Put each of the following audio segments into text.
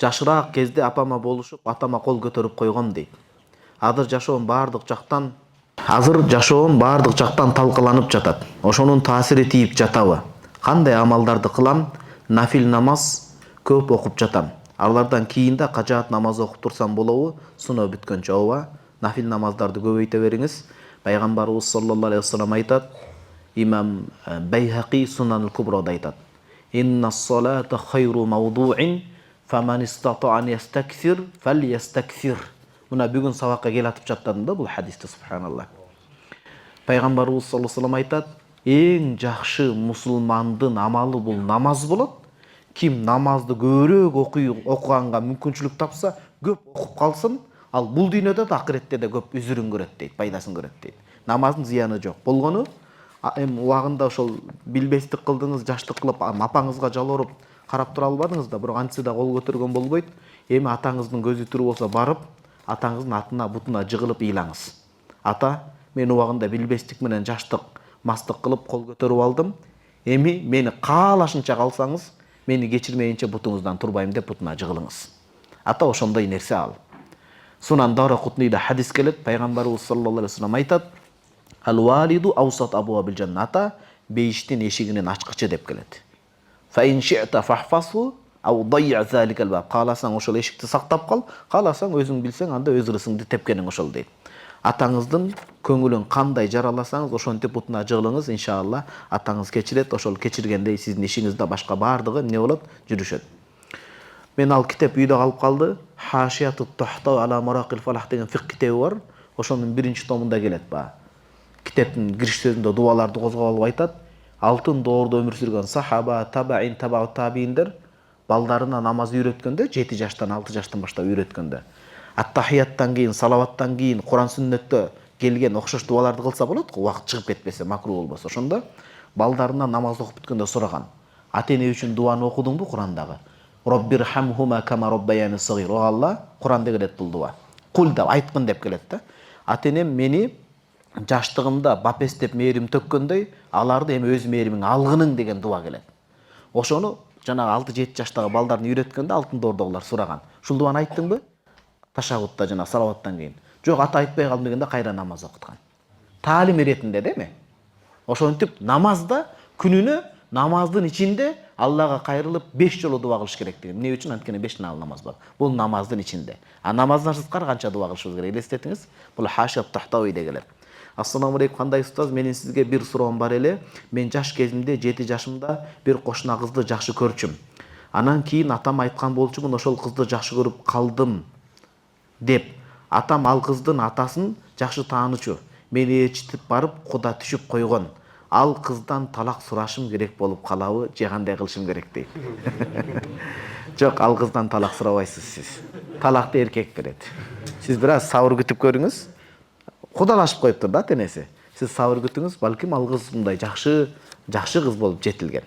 Жашыраак кезде апама болушуп, атама кол көтөрүп койгом дейт. Азыр жашоом бардык жактан талкаланып жатат. Ошонун таасири тийип жатабы? Кандай амалдарды кылам? Нафил намаз көп окуп жатам. Алардан кийин да кажаат намаз окуп турсам болобу? Суноо бүткөнчө ооба. Нафил намаздарды көбөйтө бериңиз. Пайгамбарыбыз саллаллаху алейхи вассалам айтат. Имам Байхақи Сунанул Куброда айтат. Инна салата хайру мавдуин, фаман истатаа ан ястаксир фальястаксир. Мына бүгүн сабакка келатып жаттадым да бул хадисти, субханаллах. Пайгамбарыбыз саллаллаху алейхи вассалам айтат, эң жакшы мусулмандын амалы бул намаз болот. Ким намазды көбүрөөк окуганга мүмкүнчүлүк тапса, көп окуп калсын, ал бул дүйнөдө да акыретте да көп үзүрүн көрөт дейт, пайдасын көрөт дейт. Намаздын зыяны жок. Болгону эми убагында ошол билбестик кылдыңыз, жаштык кылып, апаңызга жалоруп карап тура албадыңыз да, бирок антсе да кол көтөргөн болбойт. Эми атаңыздын көзү тирүү болсо барып, атаңыздын атына, бутуна жыгылып ыйлаңыз. Ата, мен убагында билбестик менен жаштык, мастык кылып кол көтөрүп алдым. Эми мени каалашынча калсаңыз, мени кечирмейинче бутуңуздан турбайм деп бутуна жыгылыңыз. Ата ошондой нерсе ал. Сунан Дарақутнида хадис келет, пайгамбарыбыз саллаллаху алейхи вассалам айтат: Ал-валиду аусат абуабил жанната, бейиштин эшигинин ачкычы деп келет. Фа ин ши'та фахфасу ау дайя заликал баб. Кааласаң ошол эшикти сактап кал, кааласаң өзүң билсең анда өз ырысыңды тепкениң ошол дейт. Атаңыздын көңүлүн кандай жараласаңыз, ошентип бутуна жыгылыңыз, иншалла атаңыз кечирет, ошол кечиргендей сиздин ишиңизде башка бардыгы эмне болот? Жүрүшөт. Мен ал китеп үйдө калып калды. Хашиятут тухта ала маракил фалах деген фикх китеби бар. Ошонун биринчи томунда келет ба. Китептин кириш сөзүндө дуаларды козгоп алып айтат. Алтын доордо өмүр сүргөн сахаба, табаин, табау табииндер балдарына намаз үйрөткөндө 7 жаштан 6 жаштан баштап үйрөткөндө. Ат-тахияттан кийин, салаваттан кийин Куран сүннөттө келген окшош дуаларды кылса болот го, убакыт чыгып кетпесе, макруh болбосо. Ошондо балдарына намаз окуп бүткөндө сураган. Ата-эне үчүн дуаны окудуңбу Курандагы? Роббирхамхума кама роббаяни сагир. О Алла, Куранда келет бул дуа. Кул деп айткын деп келет да. Ата-энем мени жаштыгымда бапестеп мээрим төккөндөй, аларды эми өз мээримиң алгының деген дуа келет. Ошону жанагы 6-7 жаштагы балдарын үйрөткөндө алтын доордогулар сураган. Ушул дуаны айттыңбы? Ташагутта жана салаваттан кийин. Жок, ата айтпай калдым дегенде кайра намаз окуткан. Таалим иретинде деме? Ошентип намазда күнүнө намаздын ичинде Аллага кайрылып 5 жолу дуа кылыш керек деген. Эмне үчүн? Анткени 5 нафил намаз бар. Бул намаздын ичинде. А намаздан сырткары канча дуа кылышыбыз керек? Элестетиңиз. Бул Хашият Тахтауиде келет. Ассаламу алейкум, кандай устаз? Менин сизге бир суроом бар эле. Мен жаш кезимде 7 жашымда бир кошуна кызды жакшы көрчүм. Анан кийин атам айткан болчумун, ошол кызды жакшы көрүп калдым деп. Атам ал кыздын атасын жакшы таанычу. Мени ээрчитип барып куда түшүп койгон. Ал кыздан талак сурашым керек болуп калабы, же кандай кылышым керек дейт. Жок, ал кыздан талак сурабайсыз сиз. Талакты эркек берет. Сиз бир аз сабыр күтүп көрүңүз. Кудалашып коюптур да тенеси. Сиз сабыр күтүңүз, балким ал кыз мындай жакшы кыз болуп жетилген.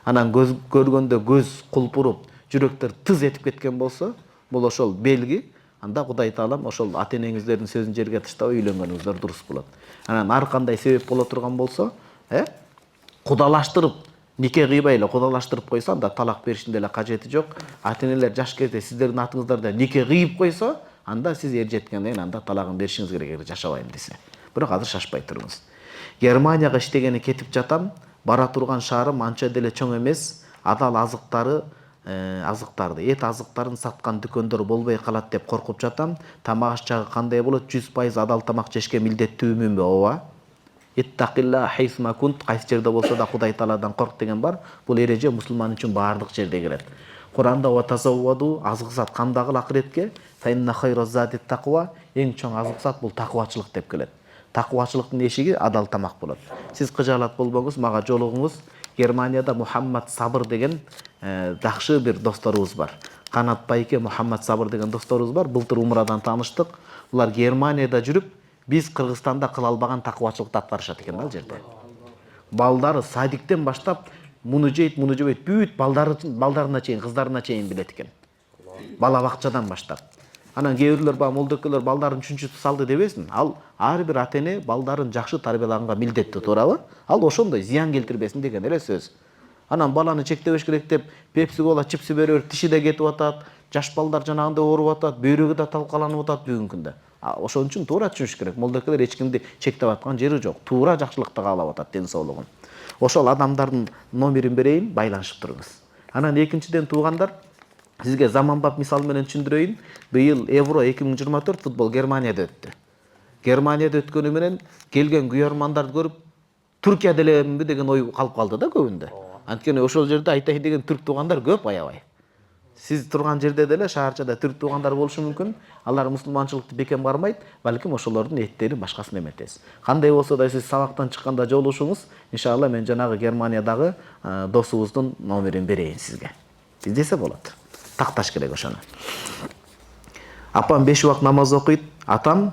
Анан көз көргөндө көз кулпуруп, жүрөктөр тыз этип кеткен болсо, бул ошол белги. Анда Кудай Таалам ошол ата-энеңиздердин сөзүн жерге таштабай үйлөнгөнүңүздөр дурус болот. Анан ар кандай себеп боло турган болсо, кудалаштырып, нике кыйбай эле кудалаштырып койсо, анда талак бериштин деле кажети жок. Ата-энелер жаш кезде сиздердин атыңыздарда нике кыйып койсо, анда сиз эр жеткенден кийин анда талагын беришиңиз керек, жашабайм десе. Бирок азыр шашпай туруңуз. Германияга иштегени кетип жатам. Бара турган шаарым анча деле чоң эмес. Адал эт азыктарын саткан дүкөндөр болбой калат деп коркуп жатам. Тамак чагы кандай болот? 100% адал тамак жешке милдеттүүмүнбү? Ооба. Иттакилла хайсма кунт, кайсы жерде болсо да Кудай Тааладан корк деген бар. Бул эреже мусулман үчүн баардык жерде келет. Куранда ва тазавваду, азык-зат камдагыл акыретке, файна хайраз зати тaqwa, эң чоң азык-зат бул такыбачылык деп келет. Такыбачылыктын эшиги адал тамак болот. Сиз кыжаалат болбоңуз, мага жолугуңуз. Германияда Мухаммад Сабыр деген жакшы бир досторубуз бар. Канат Байке, Мухаммад Сабыр деген досторубуз бар. Былтыр умрадан тааныштык. Булар Германияда жүрүп, биз Кыргызстанда кыла албаган такыбачылыкты аткарышат экен ал жерде. Балдары садиктен баштап муну жейт, муну жебейт, бүт балдарына чейин, кыздарына чейин билет экен. Бала бакчадан баштап. Анан кээ бирлер ба молдокелер балдарын чүнчүтүп салды дебесин. Ал ар бир ата-эне балдарын жакшы тарбиялаганга милдеттүү, туурабы? Ал ошондой зыян келтирбесин деген эле сөз. Анан баланы чектебеш керек деп пепси кола, чипси берип, тиши да кетип атат, жаш балдар жанагындай ооруп атат, бөйрөгү да талкаланып атат бүгүнкү күндө. Ошон үчүн туура түшүнүш керек. Молдокелер эч кимди чектеп аткан жери жок. Туура жакшылыкты каалап атат, ден соолугун. Ошол адамдардын номерин берейин, байланышып туруңуз. Анан экинчиден туугандар, сизге заманбап мисал менен түшүндүрөйүн. Быйыл Евро 2024 футбол Германияда өттү. Германияда өткөнү менен келген күйөрмандарды көрүп, Түркия делемби деген ой калып калды да көбүндө. Анткени ошол жерде айтайын деген түрк туугандар көп аябай. Сиз турган жерде деле шаарчада түрк туугандар болушу мүмкүн. Алар мусулманчылыкты бекем кармайт, балким ошолордун эттерин башкасын эметесиз. Кандай болсо да сиз сабактан чыкканда жолугушуңуз, иншалла мен жанагы Германиядагы досубуздун номерин берейин сизге. Издесе болот. Такташ керек ошону. Апам 5 убак намаз окуйт. Атам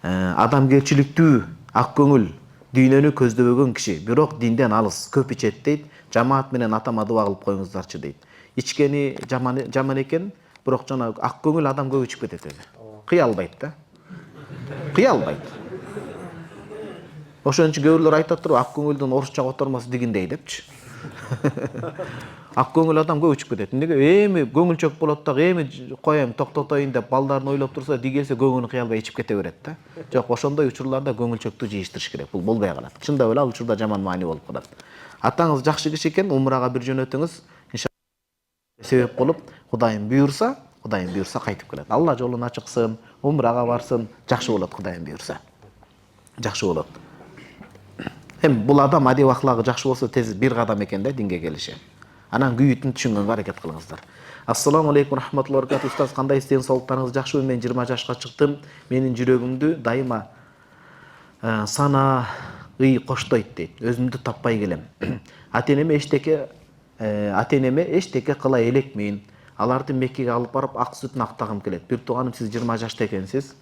адамгерчиликтүү, ак көңүл, дүйнөнү көздөбөгөн киши, бирок динден алыс, көп ичет дейт. Жамаат менен атама дуа кылып коюңуздарчы дейт. Ичкени жаман экен, бирок жана ак көңүл адам көп ичип кетет өзү. Кыя албайт да. Кыя албайт. Ошон үчүн көбүрлөр айтаттыр, ак көңүлдүн орусча котормосу дигиндей депчи. Ак көңүл адам көп ичип кетет. Эмнеге? Эми көңүлчөк болот да, эми коем токтотоюн деп балдарын ойлоп турса, дигелсе көңүлүн кыя албай ичип кете берет да. Жок, ошондой учурларда көңүлчөктү жыйыштырыш керек. Бул болбой калат. Чындап эле ал учурда жаман маани болуп калат. Атаңыз жакшы киши экен, умрага бир жөнөтүңүз. Себеп болуп, Кудайым буйрса кайтып келет. Алла жолун ачыксын, умрага барсын, жакшы болот Кудайым буйрса. Жакшы болот. Бул адам адеп аклагы жакшы болсо тез бир кадам экен да динге келиши. Анан күйүтүн түшүнгөнгө аракет кылыңыздар. Ассаламу алейкум рахматуллахи ва баракатух. Устаз, кандай ден соолуктарыңыз жакшыбы? Мен 20 жашка чыктым. Менин жүрөгүмдү дайыма сана коштойт дейт. Өзүмдү таппай келем. Ата-энеме эчтеке кыла элекмин. Аларды Меккеге алып барып ак сүтүн актагым келет. Бир тууганым, сиз 20 жашта экенсиз.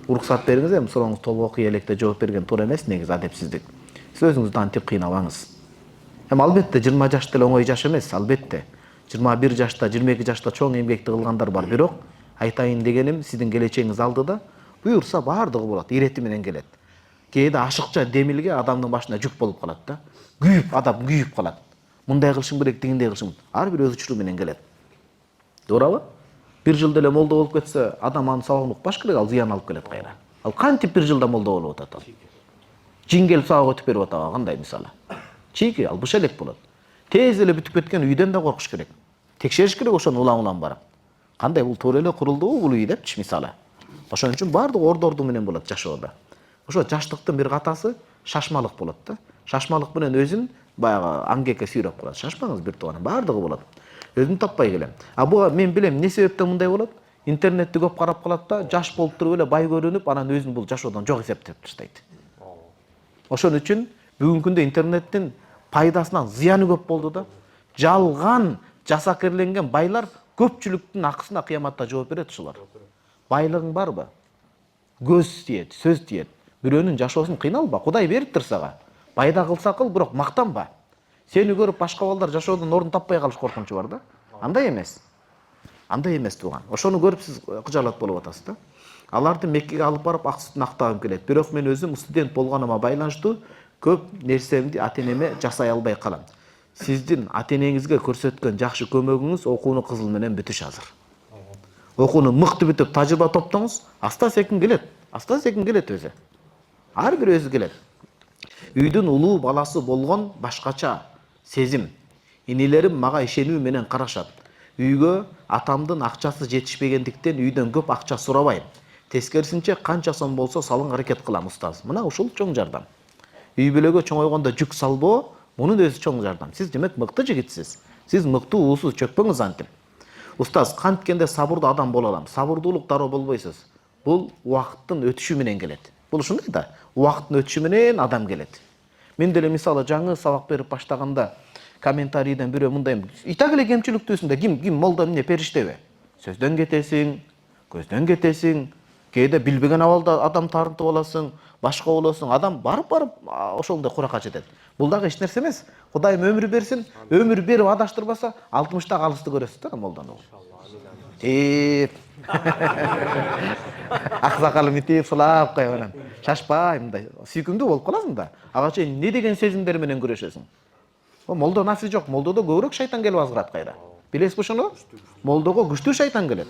Уруксат бериңиз, эми сурооңуз толук окуй электе жооп берген туура эмес, негизи адепсиздик. Сиз өзүңүздү антип кыйнабаңыз. Албетте 20 жаш деле оңой жаш эмес, албетте. 21 жашта, 22 жашта чоң эмгекти кылгандар бар, бирок айтайын дегеним, сиздин келечегиңиз алдыда. Буйрса баардыгы болот, ирети менен келет. Кээде ашыкча демилге адамдын башына жүк болуп калат да. Адам күйүп калат. Мындай кылышым керек, дегендей кылышым. Ар бир өз учуру менен келет. Туурабы? Бир жыл деле молдо болуп кетсе, адам аны сабагын укпаш керек, ал зыян алып келет кайра. Ал кантип бир жылда молдо болуп атат ал? Жин келип сабак өтүп берип атат, кандай мисалы? Чийки, ал быш элек болот. Тез эле бүтүп кеткен үйдөн да коркуш керек. Текшериш керек ошону улам-улам барып. Кандай бул туура эле курулдубу бул үй депчи мисалы. Ошон үчүн баардык ордорду менен болот жашоодо. Ошо жаштыктын бир катасы шашмалык болот да. Шашмалык менен өзүн баягы аңгекке сүйрөп калат. Шашпаңыз бир тууганым, баардыгы болот. Өзүн таппай келем. Буга мен билем эмне себептен мындай болот? Интернетти көп карап калат да, жаш болуп туруп эле бай көрүнүп, анан өзүн бул жашоодон жок эсептеп таштайт. Ошон үчүн бүгүнкү күндө интернеттин пайдасынан зыяны көп болду да. Жалган, жасакерленген байлар көпчүлүктүн акысына кыяматта жооп берет ушулар. Байлыгың барбы? Көз тиет, сөз тиет. Бирөөнүн жашоосун кыйналба, Кудай бериптир сага. Пайда кылса кыл, бирок мактанба. Сени көрүп башка балдар жашоодон орун таппай калыш коркунучу бар да. Андай эмес. Андай эмес тууган. Ошону көрүп сиз кыжалат болуп атасыз да. Аларды Меккеге алып барып ак сүтүн актагым келет. Бирок мен өзүм студент болгонума байланыштуу көп нерсемди ата-энеме жасай албай калам. Сиздин ата-энеңизге көрсөткөн жакшы көмөгүңүз окууну кызыл менен бүтүш азыр. Окууну мыкты бүтүп тажрыйба топтоңуз, аста-секин келет. Аста-секин келет өзү. Ар бир өзү келет. Үйдүн улуу баласы болгон башкача сезим. Инилерим мага ишенүү менен карашат. Үйгө атамдын акчасы жетишпегендиктен үйдөн көп акча сурабайм. Тескерисинче канча сом болсо салың аракет кылам устаз. Мына ушул чоң жардам. Үй бүлөгө чоңойгондо жүк салбоо, мунун өзү чоң жардам. Сиз демек мыкты жигитсиз. Сиз мыкты уусуз, чөкпөңүз антип. Устаз, канткенде сабырдуу адам боло алам. Сабырдуулук дароо болбойсуз. Бул убакыттын өтүшү менен келет. Бул ушундай да. Убакыттын өтүшү менен адам келет. Мен деле мисалы жаңы сабак берип баштаганда комментарийден бирөө мындай: "Итак эле кемчиликтүүсүң да, ким молда эмне периштеби? Сөздөн кетесиң, көздөн кетесиң, кээде билбеген абалда адам тарынтып аласың, башка болосуң." Адам барып ошондой куракка жетет. Бул дагы эч нерсе эмес. Кудайым өмүр берсин, өмүр берип адаштырбаса, 60-та калысты көрөсүз да молдону. Аксакалым итип сулап коюп анан шашпай мындай сүйкүмдүү болуп каласың да. Ага чейин не деген сезимдер менен күрөшөсүң? Молдо нафи жок, молдодо көбүрөөк шайтан келип азгырат кайра. Билесизби ошону? Молдого күчтүү шайтан келет.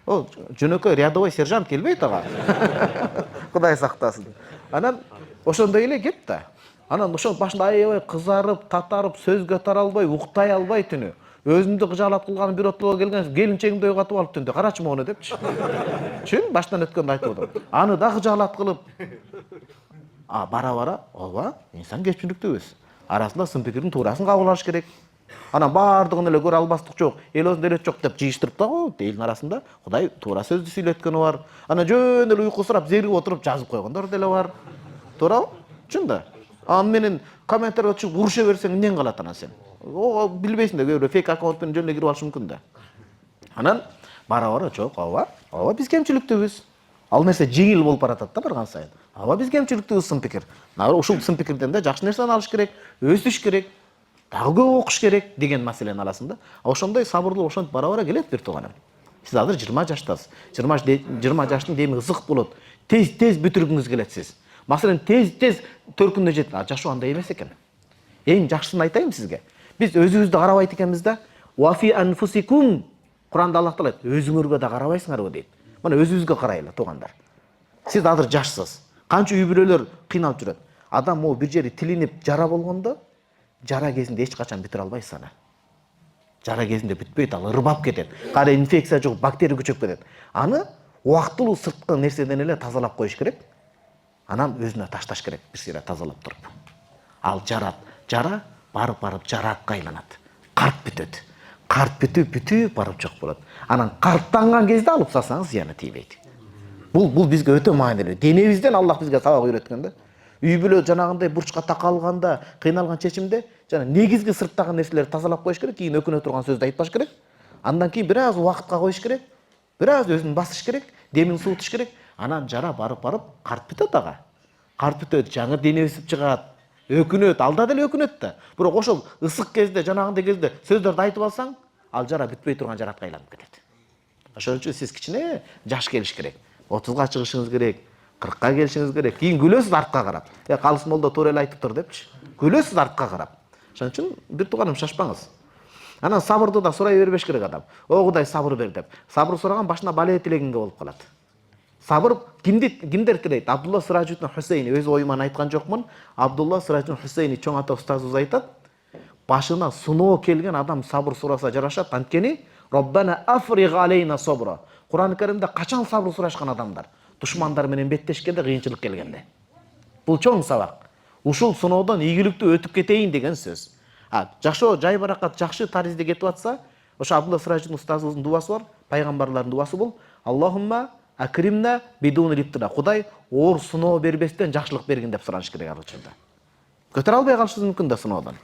Ол жөнөкөй рядовой сержант келбейт ага. Кудай сактасын. Анан ошондой эле кеп да. Анан ошол башында аябай кызарып, татарып, сөзгө тара албай, уктай албай түнү. Өзүндү кыжаалат кылган бир отолго келген келинчегимди ойготуп алып түндө карачы мону депчи. Чын баштан өткөндү айтып атам. Аны да кыжаалат кылып бара ооба инсан кемчиликтүүбүз. Арасында сын пикирдин туурасын кабыл алыш керек. Анан баардыгын эле көрө албастык жок, эл өзүндө эле жок деп жыйыштырып да коюп, элдин арасында Кудай туура сөздү сүйлөткөнү бар. Анан жөн эле уйкусурап зеригип отуруп жазып койгондор деле бар. Туурабы? Чын да. Аны менен комментарийге чыгып уруша берсең эмнен калат анан сен? О, билбейсиң да, көбүрөөк фейк аккаунт менен жөн эле кирип алышы мүмкүн да. Анан бара жок, ооба биз кемчиликтүүбүз. Ал нерсе жеңил болуп баратат да барган сайын. Биз кемчиликтүүбүз сын пикир. Ушул сын пикирден да жакшы нерсени алыш керек, өсүш керек, дагы көп окуш керек деген маселени аласың да. Ошондой сабырлуу ошентип бара келет бир тууганым. Сиз азыр 20 жаштасыз. 20 жаштын деми ызык болот. Тез бүтүргүңүз келет сиз. Маселен тез төркүнүнө жетет. Жашоо андай эмес экен. Эң жакшысын айтайын сизге. Биз өзүбүздү карабайт экенбиз да. Вафи анфусикум. Куранда Аллах таала өзүңөргө да карабайсыңарбы дейт. Мына өзүбүзгө карайлы туугандар. Сиз азыр жашсыз. Канча үй бүлөлөр кыйналып жүрөт. Адам могу бир жери тилинип жара болгондо, жара кезинде эч качан бүтүрө албайсыз аны. Жара кезинде бүтпөйт, ал ырбап кетет. Кара инфекция жок, бактерия көчөп кетет. Аны убактылуу сырткы нерседен эле тазалап коюш керек. Анан өзүнө ташташ керек, бир сыйра тазалап туруп. Ал жара барып жаракка айланат. Карт бүтөт. Карт бүтүп барып жок болот. Анан карттанган кезде алып салсаңыз зыяны тийбейт. Бул бизге өтө маанилүү. Денебизден Аллах бизге сабак үйрөткөн да. Үй бүлө жанагындай бурчка такалганда, кыйналган чечимде жана негизги сырттагы нерселерди тазалап коюш керек, кийин өкүнө турган сөздү айтпаш керек. Андан кийин бир аз убакытка коюш керек. Бир аз өзүн басыш керек, демин суутуш керек. Анан жара барып карт бүтөт ага. Карт бүтөт, жаңы дене өсүп чыгат. Өкүнөт, алда деле өкүнөт да. Бирок ошол ысык кезде, жанагындай кезде сөздөрдү айтып алсаң, ал жара бүтпөй турган жаратка айланып кетет. Ошон үчүн сиз кичине жаш келиш керек. 30га чыгышыңыз керек, 40ка келишиңиз керек. Кийин күлөсүз артка карап. Калыс молдо туура эле айтыптыр депчи. Күлөсүз артка карап. Ошон үчүн бир тууганым шашпаңыз. Анан сабырды да сурай бербеш керек адам. О Кудай сабыр бер деп. Сабыр сураган башына бале тилегенге болуп калат. Сабыр кимдер тилейт? Абдулла Сыражуддин Хусейни өз оюман айткан жокмун. Абдулла Сыражуддин Хусейни чоң ата устазыбыз айтат. Башына сыноо келген адам сабыр сураса жарашат. Анткени Роббана африг алейна собра. Кур'ан Каримде качан сабыр сурашкан адамдар? Душмандар менен беттешкенде, кыйынчылык келгенде. Бул чоң сабак. Ушул сыноодон ийгиликтүү өтүп кетейин деген сөз. Жашоо жай баракат жакшы таризде кетип атса, ошо Абдулла Сыражуддин устазыбыздын дуасы бар, пайгамбарлардын дуасы бул. Аллахумма акримна бидун риптина. Кудай оор сыноо бербестен жакшылык бергин деп сураныш керек ал учурда. Көтөрө албай калышыңыз мүмкүн да сыноодон.